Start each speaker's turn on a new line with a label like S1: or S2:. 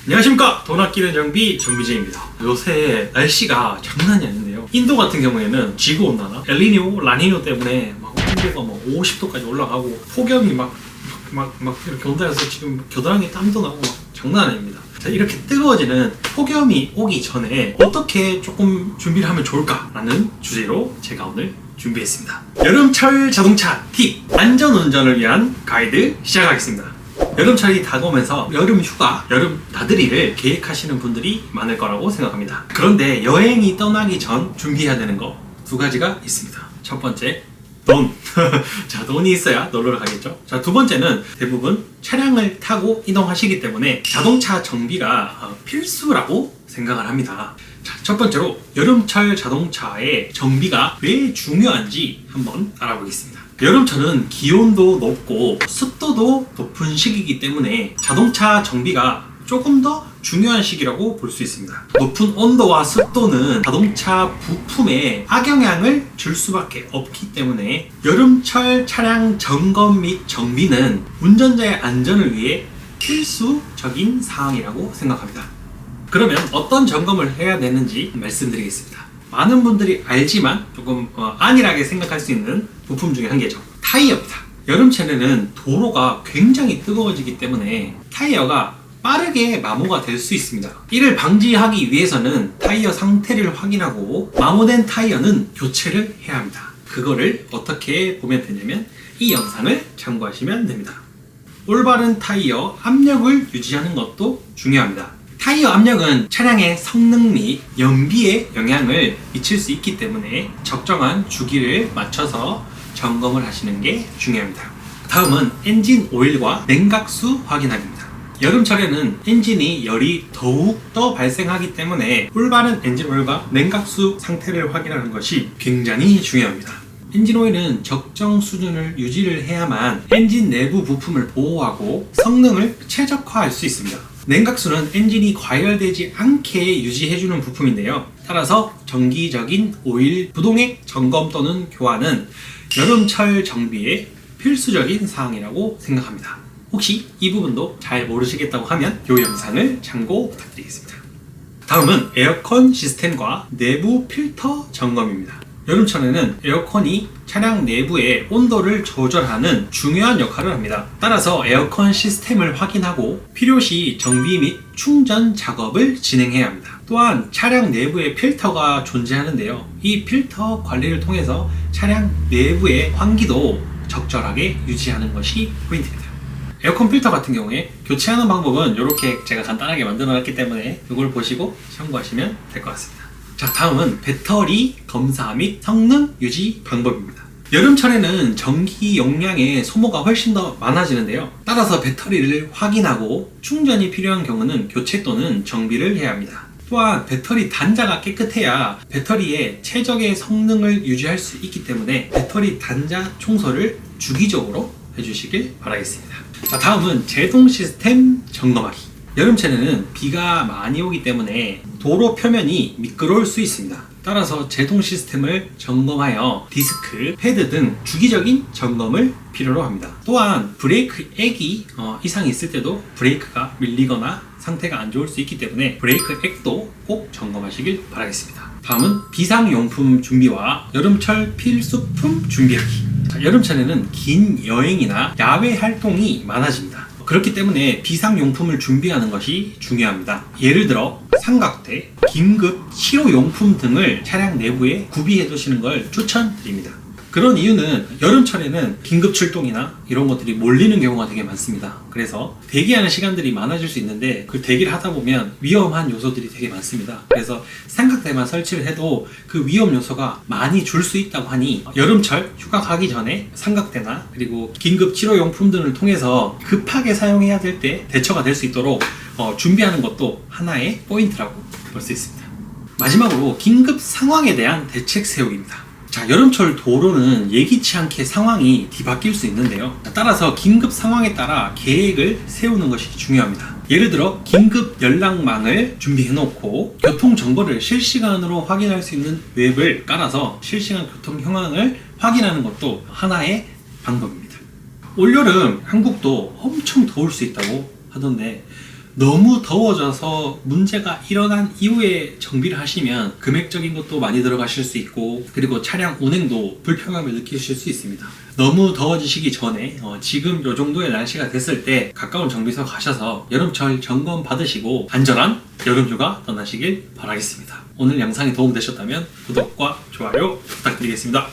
S1: 안녕하십니까. 돈 아끼는 장비 정비재입니다. 요새 날씨가 장난이 아닌데요. 인도 같은 경우에는 지구온난화, 엘니뇨, 라니뇨 때문에 막 온도가 막 50도까지 올라가고 폭염이 막 이렇게 온다해서 지금 겨드랑이 땀도 나고 막 장난 아닙니다. 자, 이렇게 뜨거워지는 폭염이 오기 전에 어떻게 조금 준비를 하면 좋을까라는 주제로 제가 오늘 준비했습니다. 여름철 자동차 팁! 안전운전을 위한 가이드 시작하겠습니다. 여름철이 다가오면서 여름 휴가, 여름 나들이를 계획하시는 분들이 많을 거라고 생각합니다. 그런데 여행이 떠나기 전 준비해야 되는 거 두 가지가 있습니다. 첫 번째, 돈. 자, 돈이 있어야 놀러 가겠죠. 자, 두 번째는 대부분 차량을 타고 이동하시기 때문에 자동차 정비가 필수라고 생각을 합니다. 자, 첫 번째로 여름철 자동차의 정비가 왜 중요한지 한번 알아보겠습니다. 여름철은 기온도 높고 습도도 높은 시기이기 때문에 자동차 정비가 조금 더 중요한 시기라고 볼 수 있습니다. 높은 온도와 습도는 자동차 부품에 악영향을 줄 수밖에 없기 때문에 여름철 차량 점검 및 정비는 운전자의 안전을 위해 필수적인 사항이라고 생각합니다. 그러면 어떤 점검을 해야 되는지 말씀드리겠습니다. 많은 분들이 알지만 조금 안일하게 생각할 수 있는 부품 중에 한 개죠. 타이어입니다. 여름철에는 도로가 굉장히 뜨거워지기 때문에 타이어가 빠르게 마모가 될 수 있습니다. 이를 방지하기 위해서는 타이어 상태를 확인하고 마모된 타이어는 교체를 해야 합니다. 그거를 어떻게 보면 되냐면 이 영상을 참고하시면 됩니다. 올바른 타이어 압력을 유지하는 것도 중요합니다. 타이어 압력은 차량의 성능 및 연비에 영향을 미칠 수 있기 때문에 적정한 주기를 맞춰서 점검을 하시는 게 중요합니다. 다음은 엔진 오일과 냉각수 확인하기입니다. 여름철에는 엔진이 열이 더욱더 발생하기 때문에 올바른 엔진 오일과 냉각수 상태를 확인하는 것이 굉장히 중요합니다. 엔진 오일은 적정 수준을 유지를 해야만 엔진 내부 부품을 보호하고 성능을 최적화할 수 있습니다. 냉각수는 엔진이 과열되지 않게 유지해주는 부품인데요. 따라서 정기적인 오일 부동액 점검 또는 교환은 여름철 정비의 필수적인 사항이라고 생각합니다. 혹시 이 부분도 잘 모르시겠다고 하면 이 영상을 참고 부탁드리겠습니다. 다음은 에어컨 시스템과 내부 필터 점검입니다. 여름철에는 에어컨이 차량 내부의 온도를 조절하는 중요한 역할을 합니다. 따라서 에어컨 시스템을 확인하고 필요시 정비 및 충전 작업을 진행해야 합니다. 또한 차량 내부에 필터가 존재하는데요. 이 필터 관리를 통해서 차량 내부의 환기도 적절하게 유지하는 것이 포인트입니다. 에어컨 필터 같은 경우에 교체하는 방법은 이렇게 제가 간단하게 만들어 놨기 때문에 이걸 보시고 참고하시면 될 것 같습니다. 자, 다음은 배터리 검사 및 성능 유지 방법입니다. 여름철에는 전기 용량의 소모가 훨씬 더 많아지는데요. 따라서 배터리를 확인하고 충전이 필요한 경우는 교체 또는 정비를 해야 합니다. 또한 배터리 단자가 깨끗해야 배터리의 최적의 성능을 유지할 수 있기 때문에 배터리 단자 청소를 주기적으로 해주시길 바라겠습니다. 자, 다음은 제동 시스템 점검하기. 여름철에는 비가 많이 오기 때문에 도로 표면이 미끄러울 수 있습니다. 따라서 제동 시스템을 점검하여 디스크, 패드 등 주기적인 점검을 필요로 합니다. 또한 브레이크 액이 이상이 있을 때도 브레이크가 밀리거나 상태가 안 좋을 수 있기 때문에 브레이크 액도 꼭 점검하시길 바라겠습니다. 다음은 비상용품 준비와 여름철 필수품 준비하기. 자, 여름철에는 긴 여행이나 야외 활동이 많아집니다. 그렇기 때문에 비상용품을 준비하는 것이 중요합니다. 예를 들어 삼각대, 긴급 치료용품 등을 차량 내부에 구비해 두시는 걸 추천드립니다. 그런 이유는 여름철에는 긴급 출동이나 이런 것들이 몰리는 경우가 되게 많습니다. 그래서 대기하는 시간들이 많아질 수 있는데 그 대기를 하다 보면 위험한 요소들이 되게 많습니다. 그래서 삼각대만 설치를 해도 그 위험 요소가 많이 줄 수 있다고 하니 여름철 휴가 가기 전에 삼각대나 그리고 긴급 치료용품 등을 통해서 급하게 사용해야 될 때 대처가 될 수 있도록 준비하는 것도 하나의 포인트라고 볼 수 있습니다. 마지막으로 긴급 상황에 대한 대책 세우기입니다. 자, 여름철 도로는 예기치 않게 상황이 뒤바뀔 수 있는데요. 따라서 긴급 상황에 따라 계획을 세우는 것이 중요합니다. 예를 들어 긴급 연락망을 준비해 놓고 교통 정보를 실시간으로 확인할 수 있는 웹을 깔아서 실시간 교통 현황을 확인하는 것도 하나의 방법입니다. 올여름 한국도 엄청 더울 수 있다고 하던데 너무 더워져서 문제가 일어난 이후에 정비를 하시면 금액적인 것도 많이 들어가실 수 있고, 그리고 차량 운행도 불편함을 느끼실 수 있습니다. 너무 더워지시기 전에 지금 요 정도의 날씨가 됐을 때 가까운 정비소 가셔서 여름철 점검 받으시고 안전한 여름휴가 떠나시길 바라겠습니다. 오늘 영상이 도움되셨다면 구독과 좋아요 부탁드리겠습니다.